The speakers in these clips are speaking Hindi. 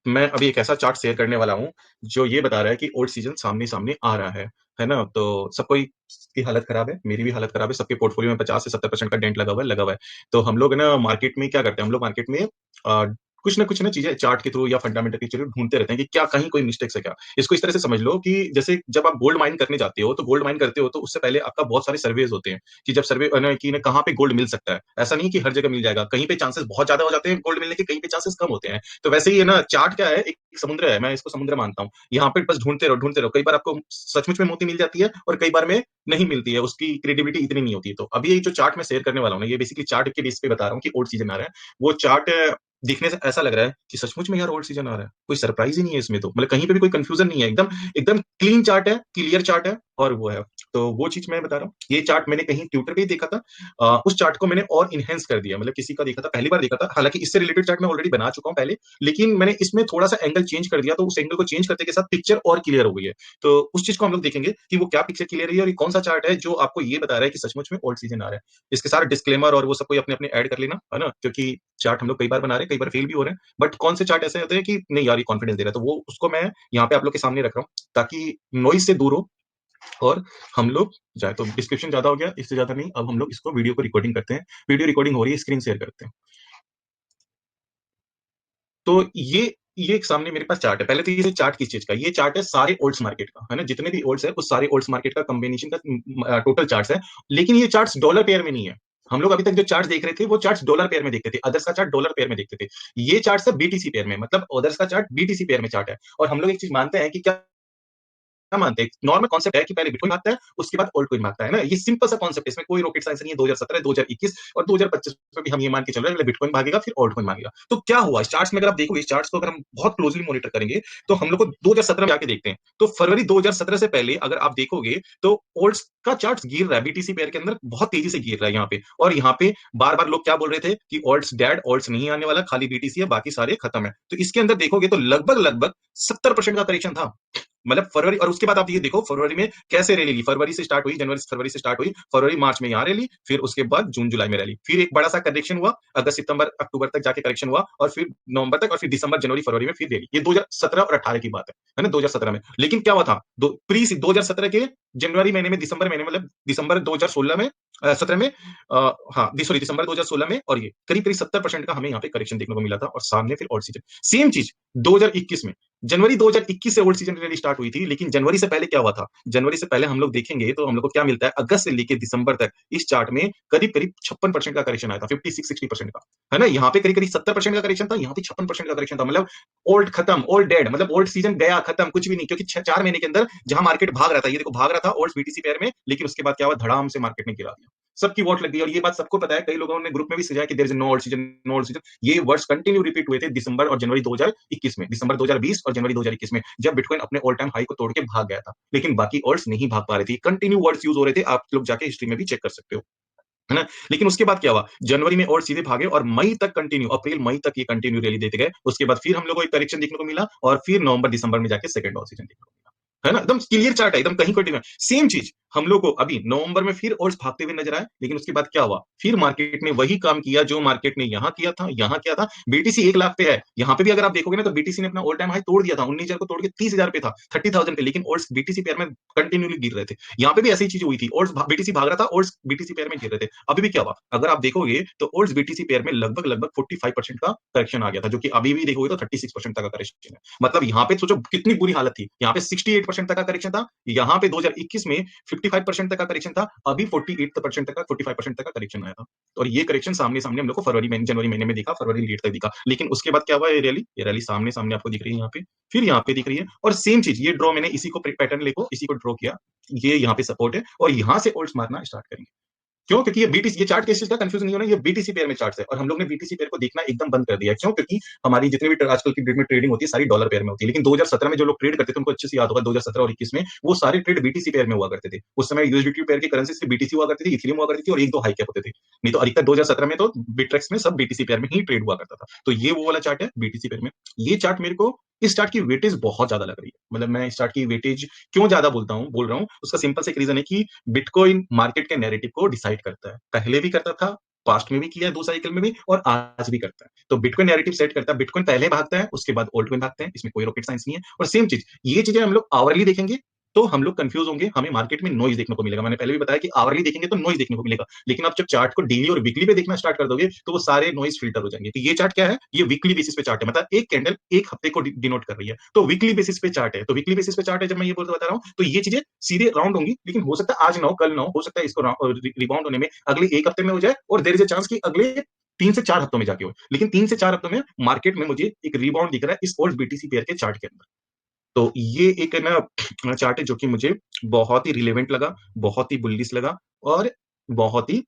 मैं अभी एक ऐसा चार्ट शेयर करने वाला हूँ जो ये बता रहा है कि ओल्ड सीजन सामने सामने आ रहा है ना? तो सब कोई की हालत खराब है, मेरी भी हालत खराब है, सबके पोर्टफोलियो में 50 से 70% का डेंट लगा हुआ है। तो हम लोग ना मार्केट में क्या करते हैं, हम लोग मार्केट में कुछ ना चीजें चार्ट के थ्रू या फंडामेंटल के थ्रू ढूंढते रहते हैं कि क्या कहीं कोई मिस्टेक्स है क्या। इसको इस तरह से समझ लो कि जैसे जब आप गोल्ड माइन करने जाते हो तो गोल्ड माइन करते हो तो उससे पहले आपका बहुत सारे सर्वेज होते हैं कि जब सर्वे कि ना कहाँ पे गोल्ड मिल सकता है। ऐसा नहीं कि हर जगह मिल जाएगा, कहीं पे चांसेस बहुत ज्यादा हो जाते हैं गोल्ड मिलने के, कहीं पे चांसेस कम होते हैं। तो वैसे ही है ना, चार्ट क्या है, एक समुद्र है, मैं इसको समुद्र मानता हूँ। यहाँ पे बस ढूंढते रहो, कई बार आपको सचमुच में मोती मिल जाती है और कई बार में नहीं मिलती है, उसकी क्रेडिबिलिटी इतनी नहीं होती है। तो अभी ये जो चार्ट मैं शेयर करने वाला हूँ ना, ये बेसिकली चार्ट के बेस पे बता रहा हूँ कि ओल्ड सीजन आ रहा है। वो चार्ट दिखने से ऐसा लग रहा है कि सचमुच में यार ओल्ड सीजन आ रहा है, कोई सरप्राइज ही नहीं है इसमें। तो मतलब कहीं पे भी कोई कंफ्यूजन नहीं है, एकदम एकदम क्लीन चार्ट है, क्लियर चार्ट है और वो है। तो वो चीज मैं बता रहा हूँ, ये चार्ट मैंने कहीं ट्विटर पे ही देखा था। उस चार्ट को मैंने और इनहेंस कर दिया, मतलब किसी का देखा था, पहली बार देखा था, हालांकि इससे रिलेटेड चार्ट मैं ऑलरेडी बना चुका हूँ पहले, लेकिन मैंने इसमें थोड़ा सा एंगल चेंज कर दिया, तो उस एंगल को चेंज करते के साथ पिक्चर और क्लियर हो गई है। तो उस चीज को हम लोग देखेंगे कि वो क्या पिक्चर क्लियर है और ये कौन सा चार्ट है जो आपको ये बता रहा है कि सचमुच में ओल्ड सीजन आ रहा है। इसके सारे डिस्क्लेमर और वो सब कोई अपने अपने ऐड कर लेना, है ना, क्योंकि चार्ट हम लोग कई बार बना रहे हैं, कई बार फेल भी हो रहे हैं। बट कौन से चार्ट ऐसे होते हैं कि नहीं यार ये कॉन्फिडेंस दे रहा है, तो वो उसको मैं यहाँ पे आप लोग के सामने रख रहा हूँ ताकि नॉइज से दूर हो और हम लोग जाए। तो डिस्क्रिप्शन ज्यादा हो गया, इससे ज्यादा नहीं, अब हम लोग इसको वीडियो को रिकॉर्डिंग करते हैं। वीडियो रिकॉर्डिंग हो रही है, स्क्रीन शेयर करते हैं। तो ये एक सामने मेरे पास चार्ट है। पहले तो ये चार्ट किस चीज का, ये चार्ट है सारे ओल्ड्स मार्केट का, है ना, जितने भी ओल्ड्स है उस सारे ओल्ड्स मार्केट का कॉम्बिनेशन का टोटल चार्ट्स है। लेकिन ये चार्ट्स डॉलर पेयर में नहीं है। हम लोग अभी तक जो चार्ट देख रहे थे वो चार्ट्स डॉलर पेयर में देखते थे, अदर्स का चार्ट डॉलर पेयर में देखते थे। ये चार्ट है बीटीसी पेयर में, मतलब अदर्स का चार्ट बीटीसी पेयर में चार्ट है। और हम लोग एक चीज मानते हैं कि क्या क्या मानते हैं, नॉर्मल कॉन्सेप्ट है कि पहले बिटकॉइन भागता है, उसके बाद ओल्ड कॉइन भागता है ना। ये सिंपल सा कॉन्सेप्ट है, इसमें कोई रॉकेट साइंस नहीं है। 2017, 2021 और 2025 में भी हम ये मान के चल रहे हैं कि बिटकॉइन भागेगा फिर ओल्ड कॉइन भागेगा। तो क्या हुआ इस चार्ट्स में, अगर आप देखोगे इस चार्ट्स को, अगर हम बहुत क्लोजली मॉनिटर करेंगे तो हम लोग को 2017 में आके देखते हैं। तो फरवरी 2017 से पहले अगर आप देखोगे तो ओल्ड्स का चार्ट गिर रहा है, बीटीसी पेयर के अंदर बहुत तेजी से गिर रहा है यहाँ पे। और यहाँ पे बार बार लोग क्या बोल रहे थे कि ओल्ड्स डेड, ओल्ड्स नहीं आने वाला, खाली बीटीसी है, बाकी सारे खत्म है। तो इसके अंदर देखोगे तो लगभग लगभग 70% का करेक्शन था, मतलब फरवरी। और उसके बाद आप ये देखो फरवरी में कैसे रैली ली, फरवरी से स्टार्ट हुई, जनवरी फरवरी से स्टार्ट हुई, फरवरी मार्च में यहाँ रैली, फिर उसके बाद जून जुलाई में रैली, फिर एक बड़ा सा करेक्शन हुआ, अगस्त सितंबर अक्टूबर तक जाके करेक्शन हुआ, और फिर नवंबर तक, और फिर दिसंबर जनवरी फरवरी में फिर रैली। ये 2017 और 18 की बात है ना, 2017 में। लेकिन क्या हुआ था, 2017 के जनवरी महीने में, दिसंबर महीने, मतलब दिसंबर 2016 में, 17 में, हाँ सॉरी, दिसंबर 2016 में, और ये करीब करीब 70% का हमें यहाँ पे करेक्शन देखने को मिला था। और सामने फिर ओल्ड सीजन सेम चीज 2021 में, जनवरी 2021 से ओल्ड सीजन रैली स्टार्ट हुई थी। लेकिन जनवरी से पहले क्या हुआ था, जनवरी से पहले हम लोग देखेंगे तो हम लोग को क्या मिलता है, अगस्त से लेकर दिसंबर तक इस चार्ट में करीब करीब 56% का करेक्शन आया था, 56-60% का, है ना। यहाँ पे करीब करीब 70% का करेक्शन था, यहाँ पे 56% का करेक्शन था। मतलब ओल्ड खत्म, ओल्ड डेड, मतलब ओल्ड सीजन गया खत्म, कुछ भी नहीं। क्योंकि 4 महीने के अंदर जहां मार्केट भाग रहा था, ये देखो भाग रहा था ओल्ड बीटीसी पेयर में, लेकिन उसके बाद क्या हुआ, धड़ाम से मार्केट ने गिरा दिया, सबकी वोट लग गई। और ये बात सबको पता है, कई लोगों ने ग्रुप में भी सजाया कि there is no old season, no old season. ये वर्ड्स कंटिन्यू रिपीट हुए थे दिसंबर और जनवरी 2021 में, दिसंबर 2020 और जनवरी 2021 में, जब बिटकॉइन अपने ऑल टाइम हाई को तोड़ के भाग गया था। लेकिन बाकी ऑल्ट्स नहीं भाग पा रहे थे, कंटिन्यू वर्ड्स यूज हो रहे थे, आप लोग जाके हिस्ट्री में भी चेक कर सकते हो, है ना। लेकिन उसके बाद क्या हुआ, जनवरी में और सीधे भागे और मई तक कंटिन्यू, अप्रैल मई तक ये कंटिन्यू रैली देते गए। उसके बाद फिर हम लोग को एक करेक्शन देखने को मिला, और फिर नवंबर दिसंबर में जाके सेकंड ऑल सीजन देखने को मिला, है ना। एकदम क्लियर चार्ट है, एकदम कहीं कोई सेम चीज हम लोग को अभी नवंबर में फिर ओल्स भागते हुए नजर आए। लेकिन उसके बाद क्या हुआ, फिर मार्केट ने वही काम किया जो मार्केट ने यहाँ किया था, यहाँ किया था। बीटीसी 1 लाख पे है, यहाँ पे भी अगर आप देखोगे ना तो बीटीसी ने अपना ऑल टाइम हाई तोड़ दिया था, 19,000 को तोड़ के 30,000 पे था, 30,000 पे। लेकिन ओल्स बीटीसी पेयर में कंटिन्यूली गिर रहे थे, यहाँ पे भी ऐसी चीज हुई थी, ओल्स बीटीसी भाग रहा था, ओल्स बीटीसी पेयर में गिर रहे थे। अभी भी क्या हुआ, अगर आप देखोगे तो ओल्स बीटीसी पेयर में लगभग लगभग 45% का करेक्शन आ गया था, जो कि अभी भी देखोगे तो 36% तक का करेक्शन है। मतलब यहाँ पे सोचो कितनी बुरी हालत थी, यहाँ पे 68% तक का करेक्शन था, यहाँ पे 2021 में 55% तक का करेक्शन था, अभी 48% तक का, 45% तक का करेक्शन आया था। और ये करेक्शन सामने सामने हम लोग को फरवरी महीने, जनवरी महीने में दिखा, फरवरी लीड तक दिखा। लेकिन उसके बाद क्या हुआ, ये रैली सामने सामने आपको दिख रही है यहाँ पे, फिर यहाँ पे दिख रही है। और सेम चीज ये ड्रॉ, मैंने इसी को पैटर्न लेको इसी को ड्रॉ किया, ये यहाँ पे सपोर्ट है और यहाँ से ओल्ड्स मारना स्टार्ट करेंगे। क्यों, क्योंकि ये बीटीसी, ये चार्ट केसेस का कंफ्यूजन नहीं होना, ये बीटीसी पेयर में चार्ट है। और हम लोग ने बीटीसी पेयर को देखना एकदम बंद कर दिया। क्यों, क्योंकि हमारी जितनी भी आजकल की डेट में ट्रेडिंग होती है सारी डॉलर पेयर में होती है। लेकिन 2017 में जो लोग ट्रेड करते थे उनको अच्छे से याद होगा, 2017 और 21 में वो सारे ट्रेड बीटीसी पेयर में हुआ करते थे। उस समय यूएसडीटी पेयर की करेंसी सिर्फ बीटीसी हुआ करती थी, इथेरियम हुआ करती थी, और एक दो हाई कैप होते थे। नहीं तो अधिकतर 2017 में तो बिटरेक्स में सब बीटीसी पेयर में ही ट्रेड हुआ करता था। तो ये वो वाला चार्ट है बीटीसी पेयर में। ये चार्ट मेरे को इस चार्ट की वेटेज बहुत ज्यादा लग रही है। मतलब मैं इस चार्ट की वेटेज क्यों ज्यादा बोल रहा हूँ, उसका सिंपल से एक रीजन है कि बिटकॉइन मार्केट के नैरेटिव को डिसाइड करता है, पहले भी करता था, पास्ट में भी किया है 2 साइकिल में भी, और आज भी करता है। तो बिटकॉइन नैरेटिव सेट करता है, बिटकॉइन पहले भागता है, उसके बाद ओल्टकॉइन भागते हैं, इसमें कोई रॉकेट साइंस नहीं है। और सेम चीज, ये चीजें हम लोग आवरली देखेंगे तो हम लोग कंफ्यूज होंगे, हमें मार्केट में नॉइज देखने को मिलेगा। मैंने पहले भी बताया कि आवरली देखेंगे तो नॉइज देखने को मिलेगा, लेकिन आप जब चार्ट को डेली और वीकली पे देखना स्टार्ट कर दोगे तो वो सारे नॉइज फिल्टर हो जाएंगे। तो ये चार्ट क्या है, ये वीकली बेसिस पे चार्ट है, मतलब एक कैंडल एक हफ्ते को डिनोट कर रही है, तो वीकली बेसिस पे चार्ट है। तो वीकली बेसिस पे चार्ट है, जब मैं ये बोलते बता रहा हूँ तो ये चीजें सीधे राउंड होंगी, लेकिन हो सकता है आज ना हो, कल ना हो सकता है इसको रिबाउंड होने में अगले एक हफ्ते में हो जाए, और देयर इज अ चांस कि अगले 3 से 4 हफ्तों में जाके हो। लेकिन 3 से 4 हफ्तों में मार्केट में मुझे एक रिबाउंड दिख रहा है इस ओल्ड बीटीसी पेयर के चार्ट के अंदर। तो ये एक है ना चार्ट है जो कि मुझे बहुत ही रिलेवेंट लगा, बहुत ही बुलिश लगा, और बहुत ही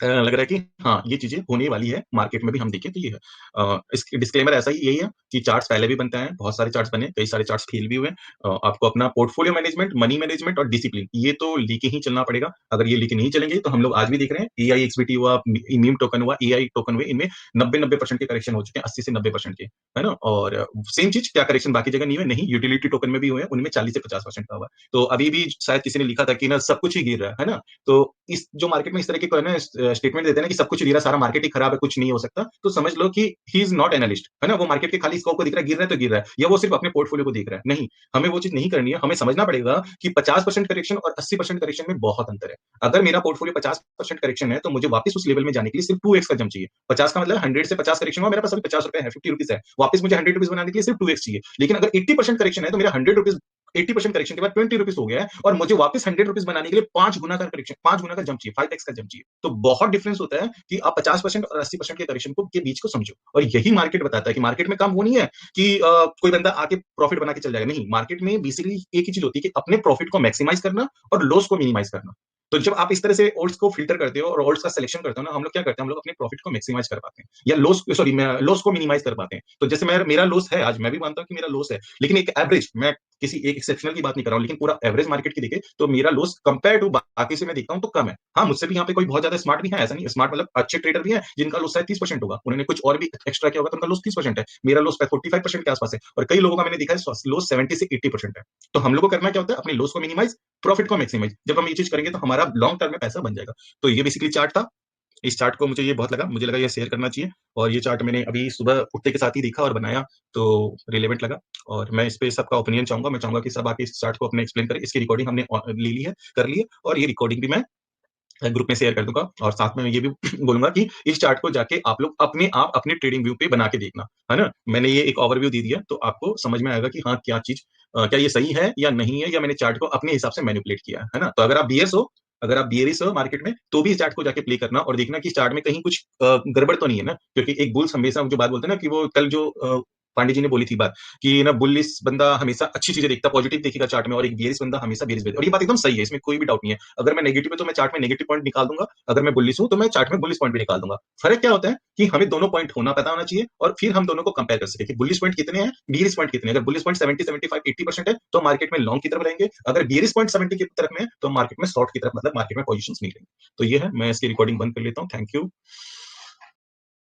लग रहा है कि हाँ, ये चीजें होने वाली है मार्केट में भी हम देखें तो ये है। इसकी डिस्क्लेमर ऐसा ही यही है कि चार्ट्स पहले भी बनते हैं, बहुत सारे चार्ट्स बने, कई सारे चार्ट्स फेल भी हुए। आपको अपना पोर्टफोलियो मैनेजमेंट, मनी मैनेजमेंट और डिसिप्लिन, ये तो लेके ही चलना पड़ेगा। अगर ये लेके नहीं चलेंगे तो हम लोग आज भी देख रहे हैं, एआई एक्सबीटी हुआ, मीम टोकन हुआ, एआई टोकन हुए, इनमें 90-90% के करेक्शन हो चुके हैं, 80 से 90% के, है ना। और सेम चीज, क्या करेक्शन बाकी जगह नहीं हुए? नहीं, यूटिलिटी टोकन में भी हुए, उनमें 40 से 50% का हुआ। तो अभी भी शायद किसी ने लिखा था कि ना सब कुछ ही गिर रहा है ना। तो इस जो मार्केट में इस तरह के ना स्टेटमेंट देते हैं ना कि सब कुछ गिरा, सारा मार्केट ही खराब है, कुछ नहीं हो सकता, तो समझ लो कि ही इज नॉट एनालिस्ट, है ना। वो मार्केट के खाली स्कोप को दिख रहा है, गिर रहा है तो गिर रहा है, या वो सिर्फ अपने पोर्टफोलियो को देख रहा है। नहीं, हमें वो चीज नहीं करनी है। हमें समझना पड़ेगा कि 50% करेक्शन और 80% करेक्शन में बहुत अंतर है। अगर मेरा पोर्टफोलियो 50% करेक्शन है तो मुझे वापस उस लेवल में जाने के लिए सिर्फ 2x का जंप चाहिए। 50 का मतलब 100 से 50 करेक्शन हुआ, मेरे पास अभी 50 रुपए है, 50 रुपीज है, वापस मुझे 100 रुपीज बनाने के लिए सिर्फ 2x चाहिए। लेकिन अगर 80% करेक्शन है तो मेरा 100 रुपीज, 80% करेक्शन के बाद 20 रुपीज हो गया है, और मुझे वापस 100 रुपीज बनाने के लिए 5 गुना का करेक्शन, 5 गुना का जंप चाहिए, 5x का जंप चाहिए। तो बहुत डिफरेंस होता है कि आप 50% और 80% के करेक्शन को के बीच को समझो। और यही मार्केट बताता है कि मार्केट में काम वो नहीं है कि कोई बंदा आके प्रॉफिट बना के चल जाएगा। नहीं, मार्केट में बेसिकली एक ही चीज होती है कि अपने प्रॉफिट को मैक्सिमाइज करना और लॉस को मिनिमाइज करना। तो जब आप इस तरह से ओल्ड्स को फिल्टर करते हो और ओल्ड्स का सिलेक्शन करते हो ना, हम लोग क्या करते हैं, हम लोग अपने प्रॉफिट को मैक्सिमाइज कर पाते हैं, या लॉस, सॉरी, लॉस को मिनिमाइज कर पाते हैं। तो जैसे मेरा लॉस है आज, मैं भी मानता हूँ कि मेरा लॉस है, लेकिन एक एवरेज, मैं किसी एक एक्सेप्शनल की बात नहीं कर रहा हूँ, लेकिन पूरा एवरेज मार्केट की देखे तो मेरा लॉस कंपेयर टू बाकी से मैं देखता हूँ तो कम है। हाँ, मुझसे भी यहाँ पे कोई बहुत ज्यादा स्मार्ट भी है, ऐसा नहीं, स्मार्ट मतलब अच्छे ट्रेडर भी हैं जिनका लॉस शायद 30% होगा, उन्होंने कुछ और भी एक्स्ट्रा किया होगा तो उनका लॉस 30% है। मेरा लॉस 45% के आसपास है, और कई लोगों का मैंने देखा है लॉस 70 से 80% है। तो हम लोग को करना क्या होता है, अपने लॉस को मिनिमाइज, प्रॉफिट को मैक्सिमाइज। जब हम ये चीज करेंगे तो हमारा लॉन्ग टर्म में पैसा बन जाएगा। तो ये बेसिकली चार्ट था। इस चार्ट को मुझे ये बहुत लगा, मुझे लगा ये शेयर करना चाहिए, और ये चार्ट मैंने अभी सुबह उठते के साथ ही देखा और बनाया, तो रिलेवेंट लगा। और मैं इस पे सबका ओपिनियन चाहूंगा, मैं चाहूंगा कि सब आके इस चार्ट को अपने एक्सप्लेन करें। इसकी रिकॉर्डिंग हमने ले ली है, कर ली है, और ये रिकॉर्डिंग भी मैं ग्रुप में शेयर कर दूंगा। और साथ में मैं ये भी बोलूंगा कि इस चार्ट को जाके आप लोग अपने आप अपने ट्रेडिंग व्यू पे बना के देखना, है ना। मैंने ये एक ओवरव्यू दे दिया, तो आपको समझ में आएगा कि हाँ, क्या चीज, क्या ये सही है या नहीं है, या मैंने चार्ट को अपने हिसाब से मैनिपुलेट किया है ना। तो अगर आप बीएस हो, अगर आप बियरिश हो मार्केट में, तो भी इस चार्ट को जाके प्ले करना और देखना कि इस चार्ट में कहीं कुछ गड़बड़ तो नहीं है ना। क्योंकि एक बुल्स हमेशा जो बात बोलते हैं ना, कि वो कल जो पांडे जी ने बोली थी बात, कि ना बुलिस बंदा हमेशा अच्छी चीजें देखता, पॉजिटिव देखेगा चार्ट में, और एक बियरिश बंदा हमेशा बियरिश देखेगा। और ये बात एकदम सही है, इसमें कोई भी डाउट नहीं है। अगर मैं नेगेटिव है तो मैं चार्ट में नेगेटिव पॉइंट निकाल दूंगा, अगर मैं बुलिस हूं तो मैं चार्ट में बुलिस पॉइंट भी निकाल दूंगा। फर्क क्या होता है कि हमें दोनों पॉइंट होना पता होना चाहिए, और फिर हम दोनों को कंपेयर कर सके कि बुलिस पॉइंट कितने हैं, बियरिश पॉइंट कितने हैं। अगर बुलिस पॉइंट 70, 75, 80% है तो मार्केट में लॉन्ग की तरफ रहेंगे, अगर बियरिश पॉइंट 70 की तरफ में है तो मार्केट में शॉर्ट की तरफ, मतलब मार्केट में पोजिशन नहीं लेंगे। तो ये है, मैं इसकी रिकॉर्डिंग बंद कर लेता हूँ। Thank you.